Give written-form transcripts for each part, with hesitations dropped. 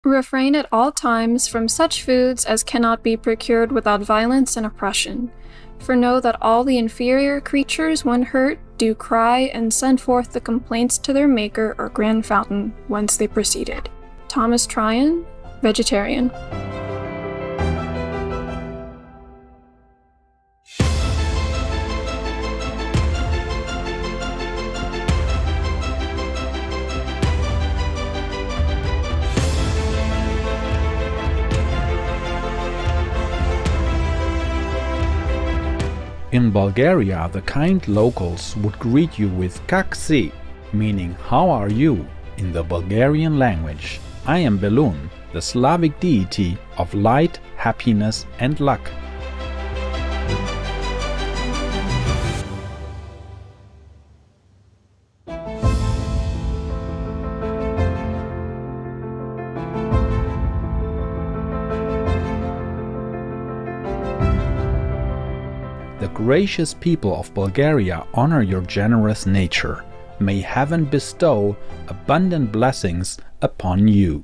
Refrain at all times from such foods as cannot be procured without violence and oppression. For know that all the inferior creatures, when hurt, do cry and send forth the complaints to their maker or grand fountain, whence they proceeded. Thomas Tryon, vegetarian. In Bulgaria, the kind locals would greet you with "Kak si," meaning "How are you?" in the Bulgarian language. I am Belun, the Slavic deity of light, happiness, and luck. The gracious people of Bulgaria honor your generous nature. May heaven bestow abundant blessings upon you.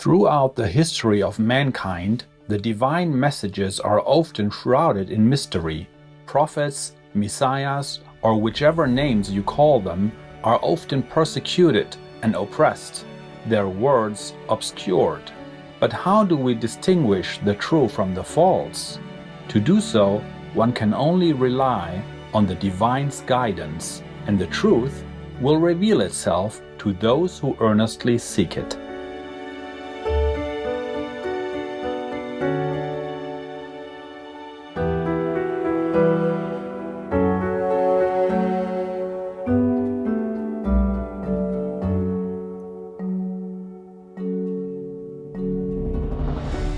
Throughout the history of mankind, the divine messages are often shrouded in mystery. Prophets, messiahs, or whichever names you call them, are often persecuted and oppressed, their words obscured. But how do we distinguish the true from the false? To do so, one can only rely on the divine's guidance, and the truth will reveal itself to those who earnestly seek it.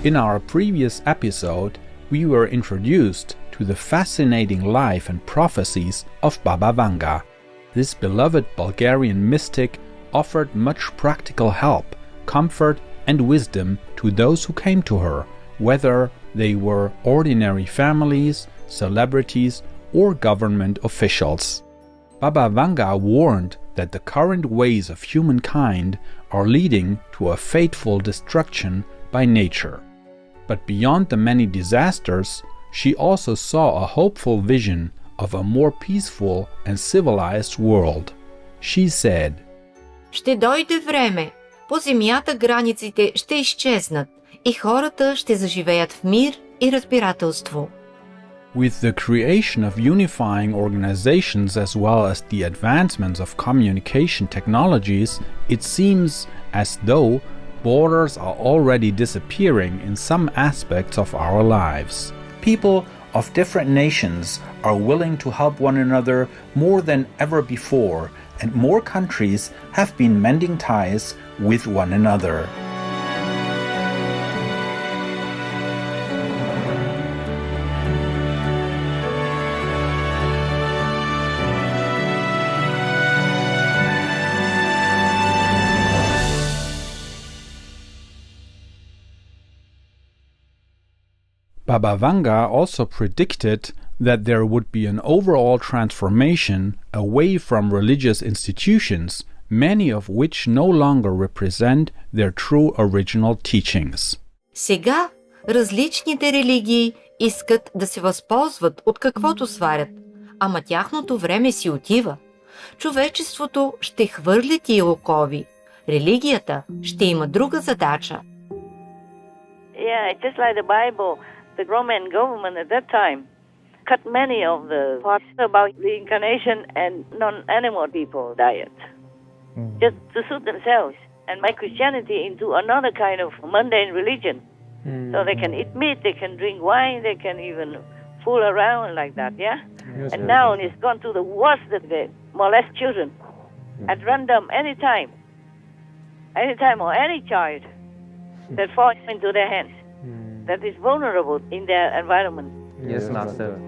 In our previous episode, we were introduced to the fascinating life and prophecies of Baba Vanga. This beloved Bulgarian mystic offered much practical help, comfort, and wisdom to those who came to her, whether they were ordinary families, celebrities, or government officials. Baba Vanga warned that the current ways of humankind are leading to a fateful destruction by nature. But beyond the many disasters, she also saw a hopeful vision of a more peaceful and civilized world. She said, Ще дойде време, по земята границите ще изчезнат и хората ще заживеят в мир и разбирателство. With the creation of unifying organizations as well as the advancements of communication technologies, it seems as though borders are already disappearing in some aspects of our lives. People of different nations are willing to help one another more than ever before, and more countries have been mending ties with one another. Baba Vanga also predicted that there would be an overall transformation away from religious institutions, many of which no longer represent their true original teachings. Сега различните религии искат да се възползват от каквото сварят, ама тяхното време си отива. Човечеството ще хвърли тия окови. Религията ще има друга задача. Yeah, just like the Bible, the Roman government at that time cut many of the parts about reincarnation and non-animal people diet, just to suit themselves. and make Christianity into another kind of mundane religion. So they can eat meat, they can drink wine, they can even fool around like that, yeah? Yes, And yes, now yes. it's gone to the worst that they molest children at random anytime or any child that falls into their hands that is vulnerable in their environment. Yes, Master.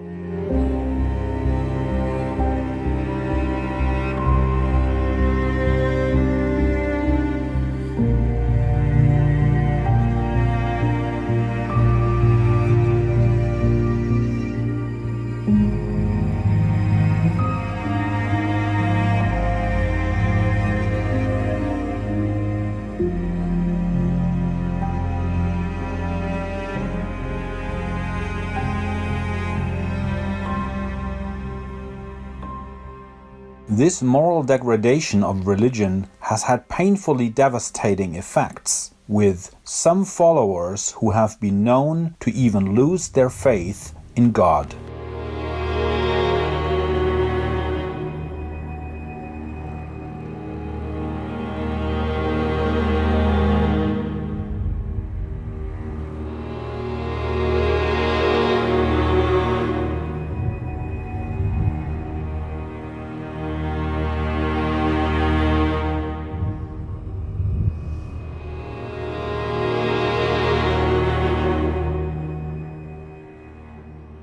This moral degradation of religion has had painfully devastating effects, with some followers who have been known to even lose their faith in God.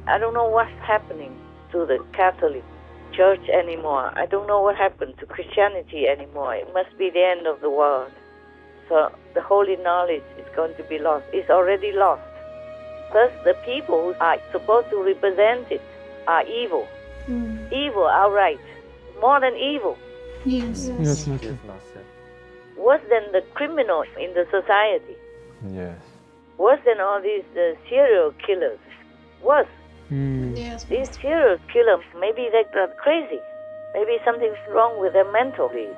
I don't know what's happening to the Catholic Church anymore. I don't know what happened to Christianity anymore. It must be the end of the world. So the holy knowledge is going to be lost. It's already lost. First, the people who are supposed to represent it are evil. Evil outright. More than evil. Yes. Yes, Master. Worse than the criminal in the society. Yes. Worse than all these serial killers. Worse. Yes. These serial killers, maybe they got crazy. Maybe something's wrong with them mentally.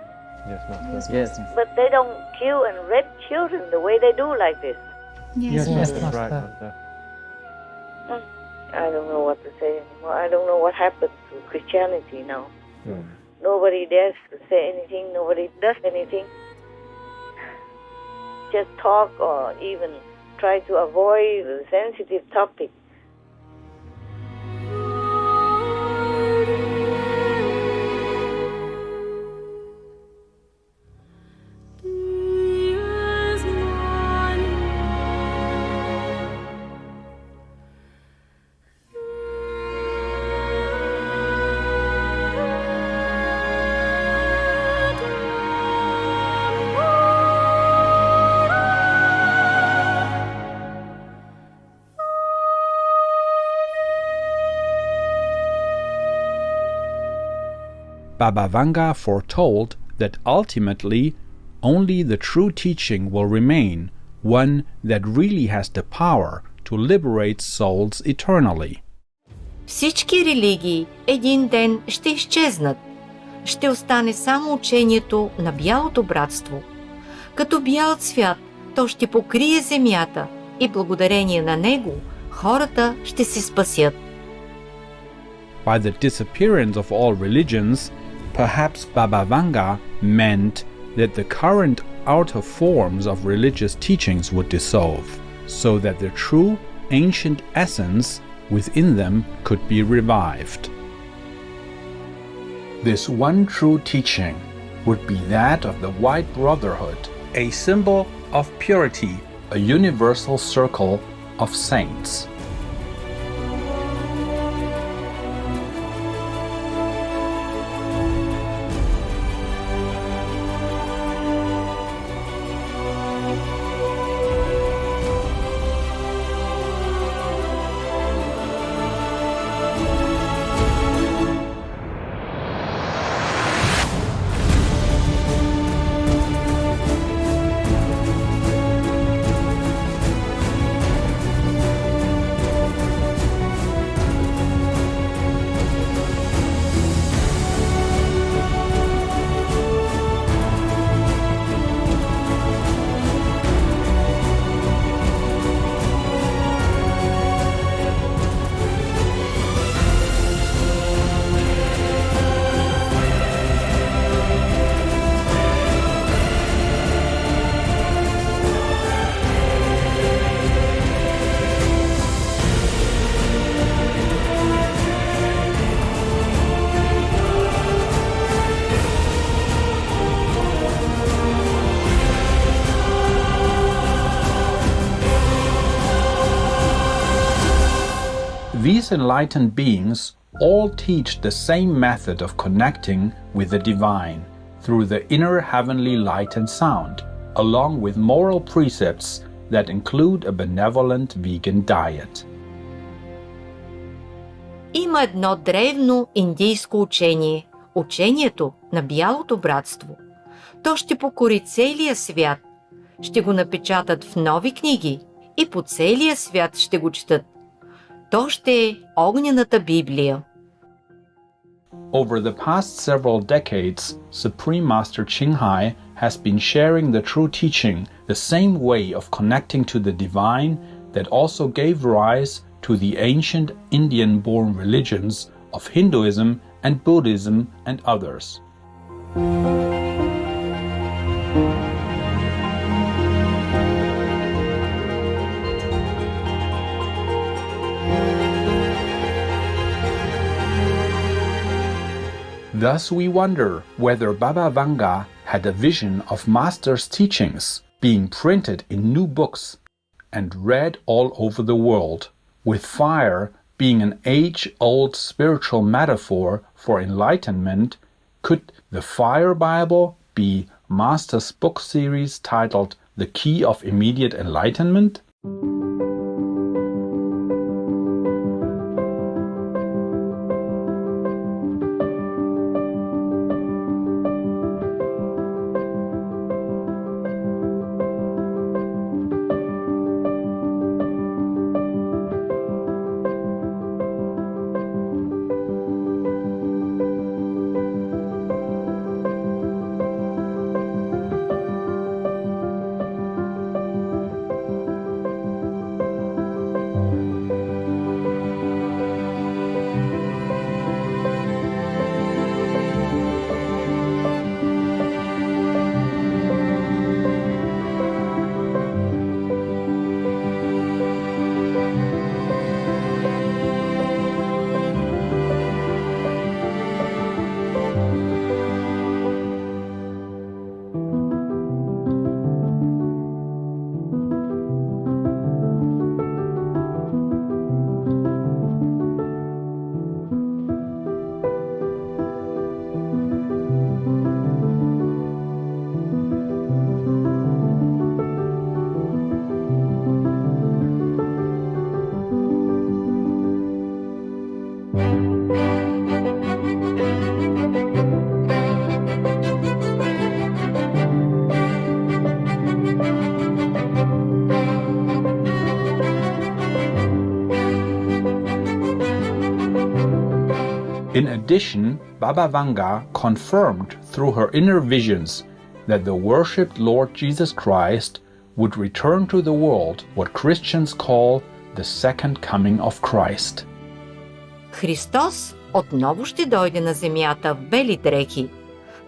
Yes, Master. Yes. But they don't kill and rape children the way they do like this. Yes, Master. Right, Master. I don't know what to say anymore. I don't know what happened to Christianity now. Nobody dares to say anything. Nobody does anything. Just talk or even try to avoid the sensitive topic. Baba Vanga foretold that ultimately only the true teaching will remain, one that really has the power to liberate souls eternally. Всички религии един ден ще изчезнат. Ще остане само учението на бялото братство. Като бял цвят, то ще покрие земята и благодарение на него хората ще се спасят. By the disappearance of all religions, perhaps Baba Vanga meant that the current outer forms of religious teachings would dissolve, so that the true ancient essence within them could be revived. This one true teaching would be that of the White Brotherhood, a symbol of purity, a universal circle of saints. These enlightened beings all teach the same method of connecting with the divine through the inner heavenly light and sound, along with moral precepts that include a benevolent vegan diet. Има едно древно индийско учение – учението на бялото братство. То ще покори целия свят, ще го напечатат в нови книги и по целия свят ще го четат. То ще е огнената Библия. Over the past several decades, Supreme Master Qinghai has been sharing the true teaching, the same way of connecting to the divine that also gave rise to the ancient Indian-born religions of Hinduism and Buddhism and others. Thus we wonder whether Baba Vanga had a vision of Master's teachings being printed in new books and read all over the world, with fire being an age-old spiritual metaphor for enlightenment. Could the Fire Bible be Master's book series titled The Key of Immediate Enlightenment? In addition, Baba Vanga confirmed through her inner visions that the worshipped Lord Jesus Christ would return to the world what Christians call the second coming of Christ. Христос отново ще дойде на земята в бели дрехи.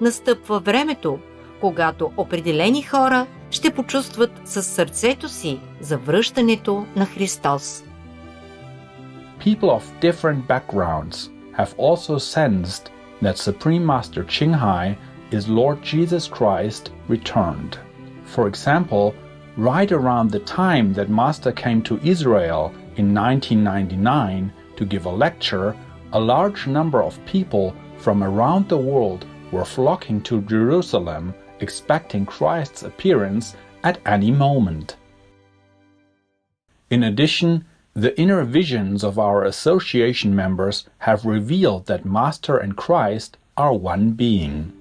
Настъпва времето, когато определени хора ще почувстват със сърцето си за връщането на Христос. People of different backgrounds have also sensed that Supreme Master Qinghai is Lord Jesus Christ returned. For example, right around the time that Master came to Israel in 1999 to give a lecture, a large number of people from around the world were flocking to Jerusalem, expecting Christ's appearance at any moment. In addition, the inner visions of our association members have revealed that Master and Christ are one being.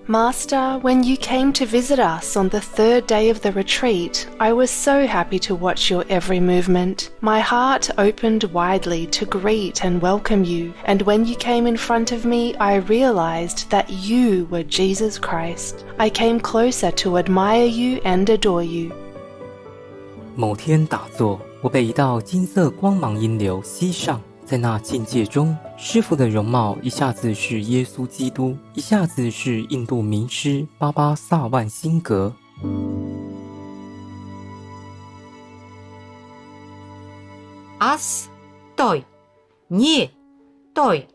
Master, when you came to visit us on the third day of the retreat, I was so happy to watch your every movement. My heart opened widely to greet and welcome you, and when you came in front of me, I realized that you were Jesus Christ. I came closer to admire you and adore you. 某天打坐，我被一道金色光芒阴流吸上，在那境界中，师父的容貌一下子是耶稣基督，一下子是印度名师巴巴萨万辛格。Аз, той, ние, той,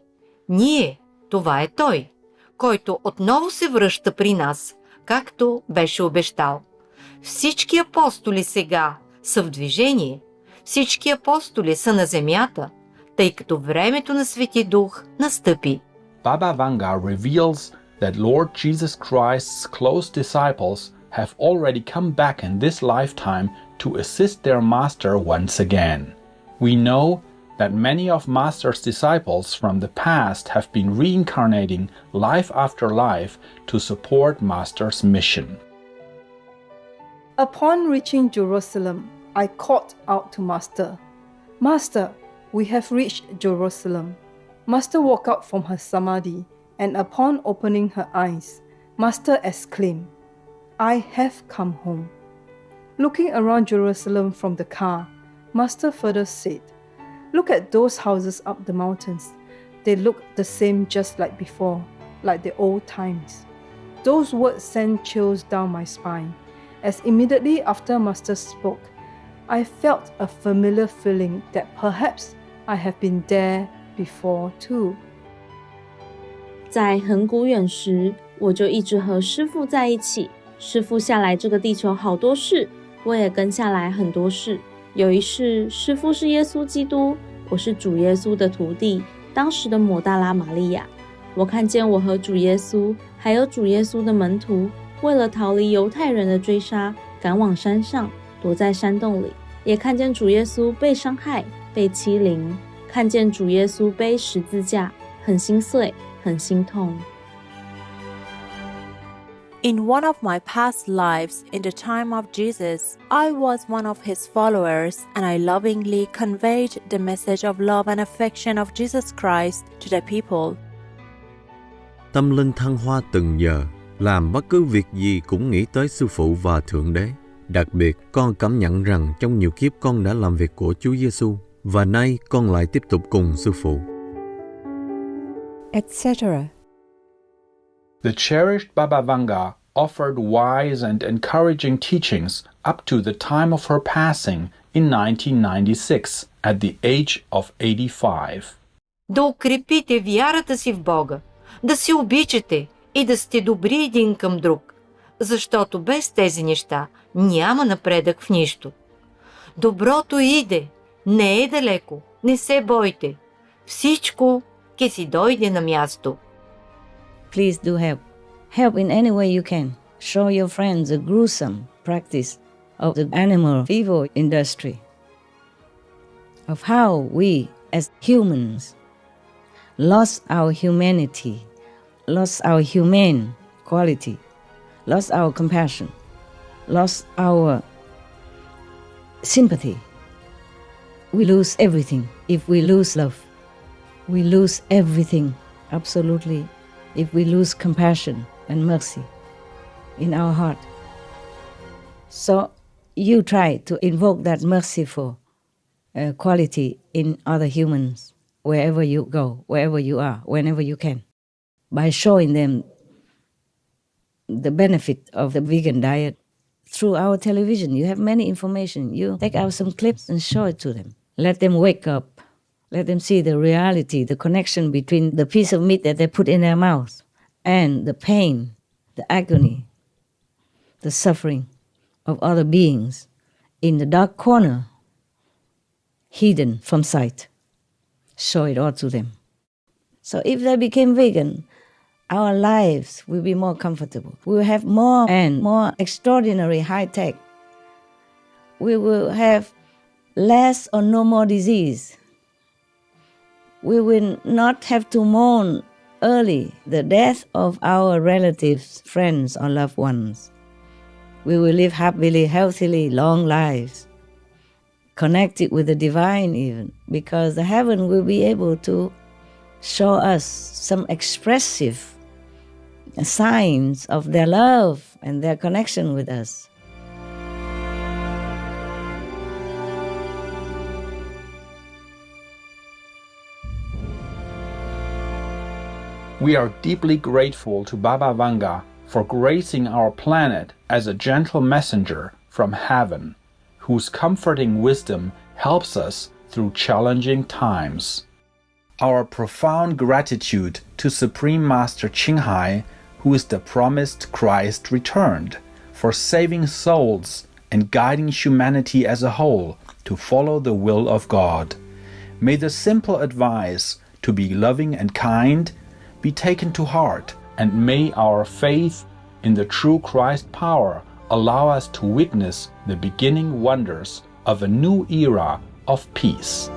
ние, това е той, който отново се връща при нас, както беше обещал. Всички апостоли сега са в движение, всички апостоли са на земята, тъй като времето на Свети Дух настъпи. Baba Vanga reveals that Lord Jesus Christ's close disciples have already come back in this lifetime to assist their master once again. We know that many of Master's disciples from the past have been reincarnating life after life to support Master's mission. Upon reaching Jerusalem, I called out to Master, "Master, we have reached Jerusalem." Master woke up from her samadhi, and upon opening her eyes, Master exclaimed, "I have come home." Looking around Jerusalem from the car, Master further said, "Look at those houses up the mountains. They look the same just like before, like the old times." Those words sent chills down my spine, as immediately after Master spoke, I felt a familiar feeling that perhaps I have been there before too. 在很古远时，我就一直和师父在一起。师父下来这个地球好多事，我也跟下来很多事。有一世，师父是耶稣基督，我是主耶稣的徒弟，当时的抹大拉玛利亚。我看见我和主耶稣，还有主耶稣的门徒，为了逃离犹太人的追杀，赶往山上，躲在山洞里。也看见主耶稣被伤害、被欺凌，看见主耶稣背十字架，很心碎，很心痛。In one of my past lives, in the time of Jesus, I was one of his followers, and I lovingly conveyed the message of love and affection of Jesus Christ to the people. Tâm linh thăng hoa từng giờ, làm bất cứ việc gì cũng nghĩ tới Sư Phụ và Thượng Đế. Đặc biệt, con cảm nhận rằng trong nhiều kiếp con đã làm việc của Chúa Giêsu, và nay con lại tiếp tục cùng Sư Phụ. Etc. The cherished Baba Vanga offered wise and encouraging teachings up to the time of her passing in 1996 at the age of 85. Да укрепите вярата си в Бога, да се обичате и да сте добри един към друг, защото без тези неща няма напредък в нищо. Доброто иде, не е далеко, не се бойте. Всичко ке си дойде на място. Please do help. Help in any way you can. Show your friends the gruesome practice of the animal fever industry, of how we as humans lost our humanity, lost our humane quality, lost our compassion, lost our sympathy. We lose everything if we lose love. We lose everything, absolutely, if we lose compassion and mercy in our heart. So you try to invoke that merciful quality in other humans wherever you go, wherever you are, whenever you can, by showing them the benefit of the vegan diet. Through our television, you have many information. You take out some clips and show it to them. Let them wake up. Let them see the reality, the connection between the piece of meat that they put in their mouth and the pain, the agony, the suffering of other beings in the dark corner, hidden from sight. Show it all to them. So if they became vegan, our lives will be more comfortable. We will have more and more extraordinary high tech. We will have less or no more disease. We will not have to mourn early the death of our relatives, friends, or loved ones. We will live happily, healthily, long lives, connected with the divine even, because the heaven will be able to show us some expressive signs of their love and their connection with us. We are deeply grateful to Baba Vanga for gracing our planet as a gentle messenger from heaven, whose comforting wisdom helps us through challenging times. Our profound gratitude to Supreme Master Qinghai, who is the promised Christ returned, for saving souls and guiding humanity as a whole to follow the will of God. May the simple advice to be loving and kind be taken to heart, and may our faith in the true Christ power allow us to witness the beginning wonders of a new era of peace.